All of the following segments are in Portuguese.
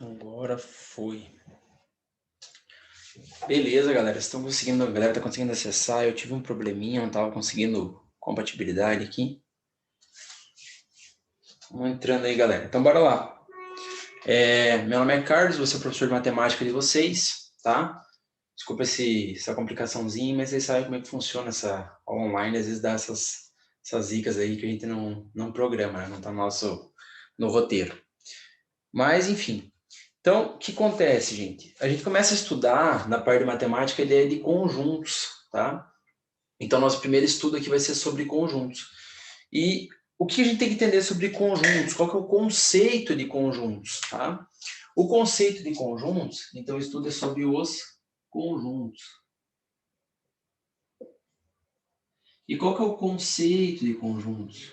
Agora foi. Beleza, galera. Estão conseguindo, a galera tá conseguindo acessar. Eu tive um probleminha, não estava conseguindo compatibilidade aqui. Vamos entrando aí, galera. Então, bora lá. Meu nome é Carlos, vou ser o professor de matemática de vocês, tá? Desculpa essa complicaçãozinha, mas vocês sabem como é que funciona essa aula online. Às vezes dá essas zicas aí que a gente não programa, né? Não tá no roteiro. Mas, enfim. Então, o que acontece, gente? A gente começa a estudar, na parte de matemática, a ideia de conjuntos, tá? Então, nosso primeiro estudo aqui vai ser sobre conjuntos. E o que a gente tem que entender sobre conjuntos? Qual que é o conceito de conjuntos, tá? O conceito de conjuntos, então, o estudo é sobre os conjuntos. E qual que é o conceito de conjuntos?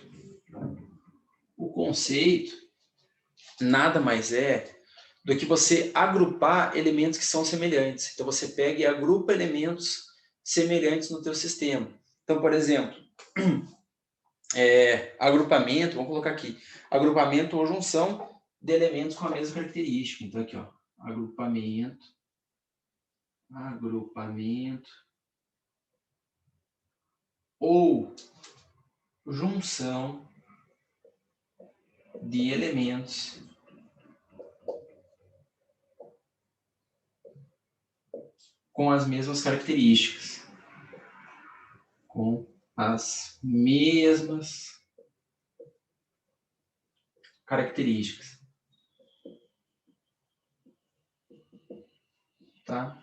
O conceito nada mais é do que você agrupar elementos que são semelhantes. Então, você pega e agrupa elementos semelhantes no teu sistema. Então, por exemplo, agrupamento, vamos colocar aqui, agrupamento ou junção de elementos com a mesma característica. Então, aqui, ó, agrupamento, ou junção de elementos com as mesmas características. Com as mesmas características. Tá?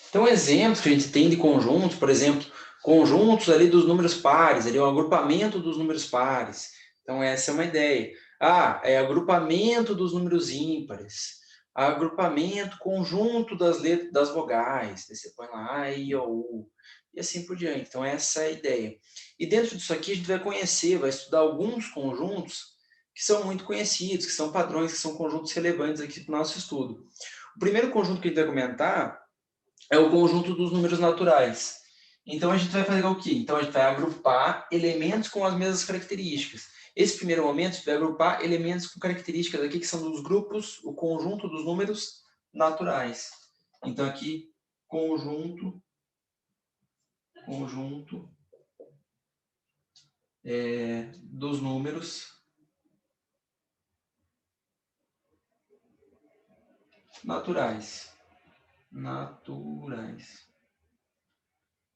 Então, exemplos que a gente tem de conjuntos, por exemplo, conjuntos ali dos números pares, ali, o agrupamento dos números pares. Então, essa é uma ideia. É agrupamento dos números ímpares. Agrupamento, conjunto das letras, das vogais. Daí você põe lá A, I, O, U. E assim por diante. Então, essa é a ideia. E dentro disso aqui, a gente vai conhecer, vai estudar alguns conjuntos que são muito conhecidos, que são padrões, que são conjuntos relevantes aqui para o nosso estudo. O primeiro conjunto que a gente vai comentar é o conjunto dos números naturais. Então, a gente vai fazer o quê? Então, a gente vai agrupar elementos com as mesmas características. Esse primeiro momento, a gente vai agrupar elementos com características aqui, que são dos grupos, o conjunto dos números naturais. Então, aqui, conjunto dos números naturais.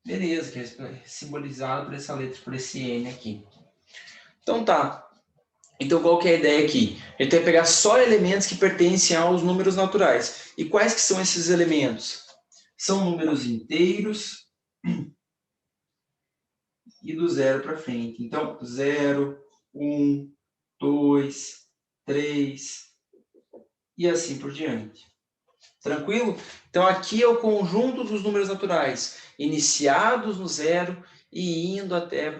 Beleza, que é simbolizado por essa letra, por esse N aqui. Então tá. Então qual que é a ideia aqui? A gente vai pegar só elementos que pertencem aos números naturais. E quais que são esses elementos? São números inteiros e do zero para frente. Então, 0, 1, 2, 3 e assim por diante. Tranquilo? Então, aqui é o conjunto dos números naturais, iniciados no zero e indo até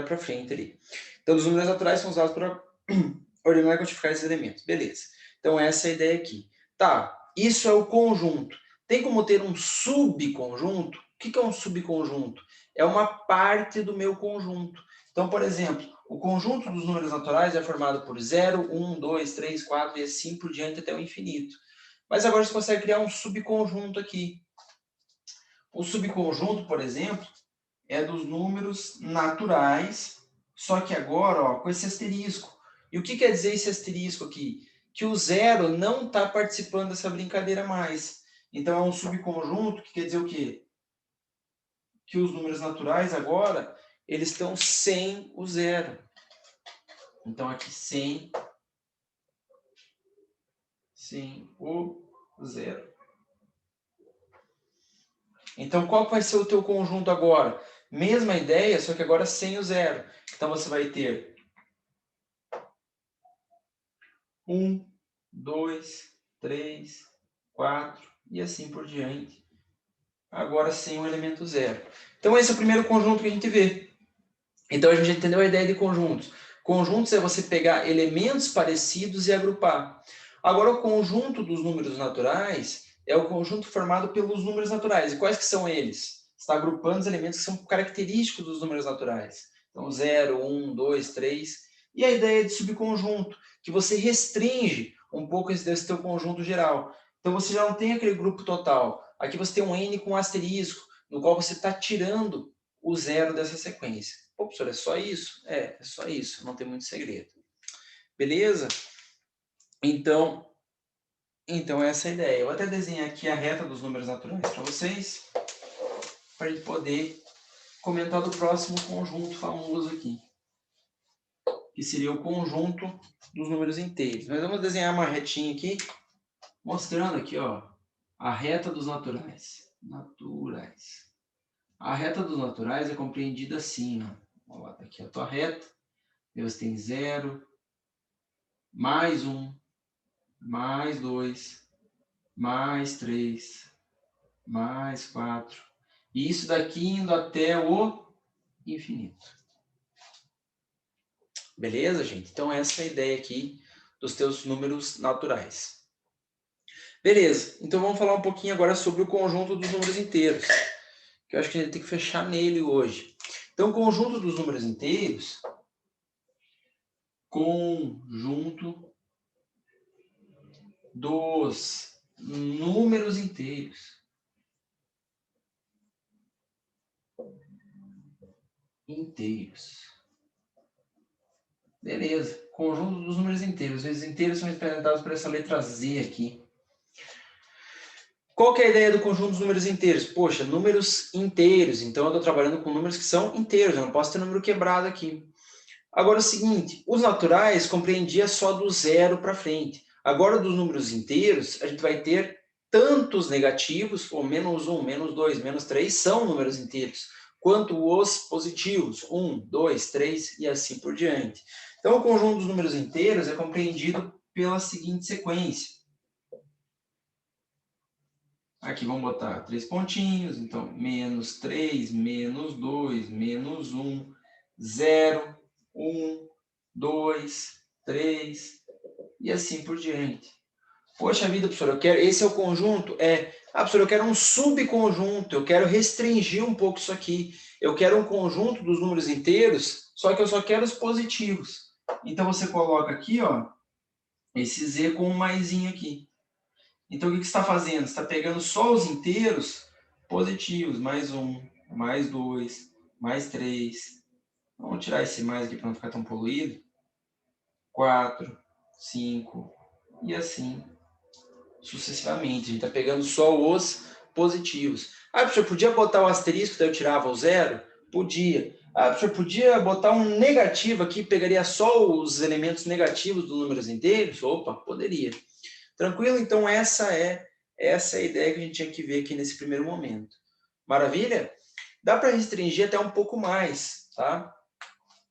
para frente ali. Então, os números naturais são usados para ordenar e quantificar esses elementos. Beleza. Então, essa é a ideia aqui. Tá, isso é o conjunto. Tem como ter um subconjunto? O que é um subconjunto? É uma parte do meu conjunto. Então, por exemplo, o conjunto dos números naturais é formado por 0, 1, 2, 3, 4 e assim por diante até o infinito. Mas agora você consegue criar um subconjunto aqui. O subconjunto, por exemplo, é dos números naturais, só que agora ó, com esse asterisco. E o que quer dizer esse asterisco aqui? Que o zero não está participando dessa brincadeira mais. Então é um subconjunto que quer dizer o quê? Que os números naturais agora, eles estão sem o zero. Então aqui sem o zero. Então, qual vai ser o teu conjunto agora? Mesma ideia, só que agora sem o zero. Então, você vai ter 1, 2, 3, 4 e assim por diante. Agora sem o elemento zero. Então, esse é o primeiro conjunto que a gente vê. Então, a gente entendeu a ideia de conjuntos. Conjuntos é você pegar elementos parecidos e agrupar. Agora, o conjunto dos números naturais é o conjunto formado pelos números naturais. E quais que são eles? Você está agrupando os elementos que são característicos dos números naturais. Então, 0, 1, 2, 3. E a ideia de subconjunto, que você restringe um pouco desse teu conjunto geral. Então, você já não tem aquele grupo total. Aqui você tem um N com um asterisco, no qual você está tirando o zero dessa sequência. Pô, professor, é só isso? É só isso, não tem muito segredo. Beleza? Então essa é a ideia. Eu vou até desenhar aqui a reta dos números naturais para vocês, para a gente poder comentar do próximo conjunto famoso aqui, que seria o conjunto dos números inteiros. Nós vamos desenhar uma retinha aqui, mostrando aqui, ó, a reta dos naturais. A reta dos naturais é compreendida assim, ó. Ó, tá aqui a tua reta. Você tem 0, mais 1, mais 2, mais 3, mais 4. E isso daqui indo até o infinito. Beleza, gente? Então essa é a ideia aqui dos teus números naturais. Beleza, então vamos falar um pouquinho agora sobre o conjunto dos números inteiros, que eu acho que a gente tem que fechar nele hoje. Então, o conjunto dos números inteiros, conjunto dos números inteiros. Beleza, conjunto dos números inteiros. Os inteiros são representados por essa letra Z aqui. Qual que é a ideia do conjunto dos números inteiros? Poxa, números inteiros. Então, eu estou trabalhando com números que são inteiros. Eu não posso ter número quebrado aqui. Agora, é o seguinte, os naturais compreendia só do 0 para frente. Agora, dos números inteiros, a gente vai ter tantos negativos, ou menos 1, menos 2, menos 3, são números inteiros, quanto os positivos, 1, 2, 3 e assim por diante. Então, o conjunto dos números inteiros é compreendido pela seguinte sequência. Aqui vamos botar 3 pontinhos, então, menos 3, menos 2, menos 1, 0, 1, 2, 3 e assim por diante. Poxa vida, professor, eu quero. Esse é o conjunto? Professor, eu quero um subconjunto, eu quero restringir um pouco isso aqui. Eu quero um conjunto dos números inteiros, só que eu só quero os positivos. Então você coloca aqui, ó, esse Z com um maisinho aqui. Então o que você está fazendo? Você está pegando só os inteiros positivos, mais 1, mais 2, mais 3. Vamos tirar esse mais aqui para não ficar tão poluído. 4, 5 e assim sucessivamente. A gente está pegando só os positivos. Professor, podia botar o asterisco, daí eu tirava o 0? Podia. Professor, podia botar um negativo aqui, pegaria só os elementos negativos dos números inteiros? Opa, poderia. Tranquilo? Então essa é a ideia que a gente tinha que ver aqui nesse primeiro momento. Maravilha? Dá para restringir até um pouco mais, tá?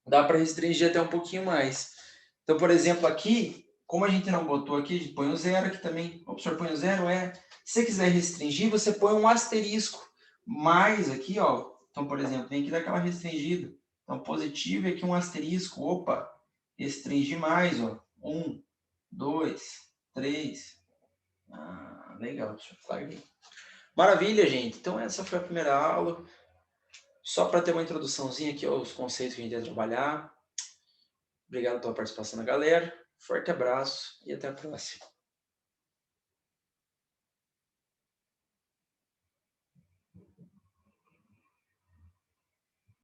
Dá para restringir até um pouquinho mais. Então, por exemplo, aqui, como a gente não botou aqui, a gente põe o 0 aqui também. O professor põe o 0, Se você quiser restringir, você põe um asterisco. Mais aqui, ó. Então, por exemplo, tem que dar aquela restringida. Então, positivo e aqui um asterisco. Opa, restringir mais, ó. 1, 2, 3. Legal, deixa eu flagrei. Maravilha, gente. Então, essa foi a primeira aula. Só para ter uma introduçãozinha aqui aos conceitos que a gente vai trabalhar. Obrigado pela participação da galera. Forte abraço e até a próxima.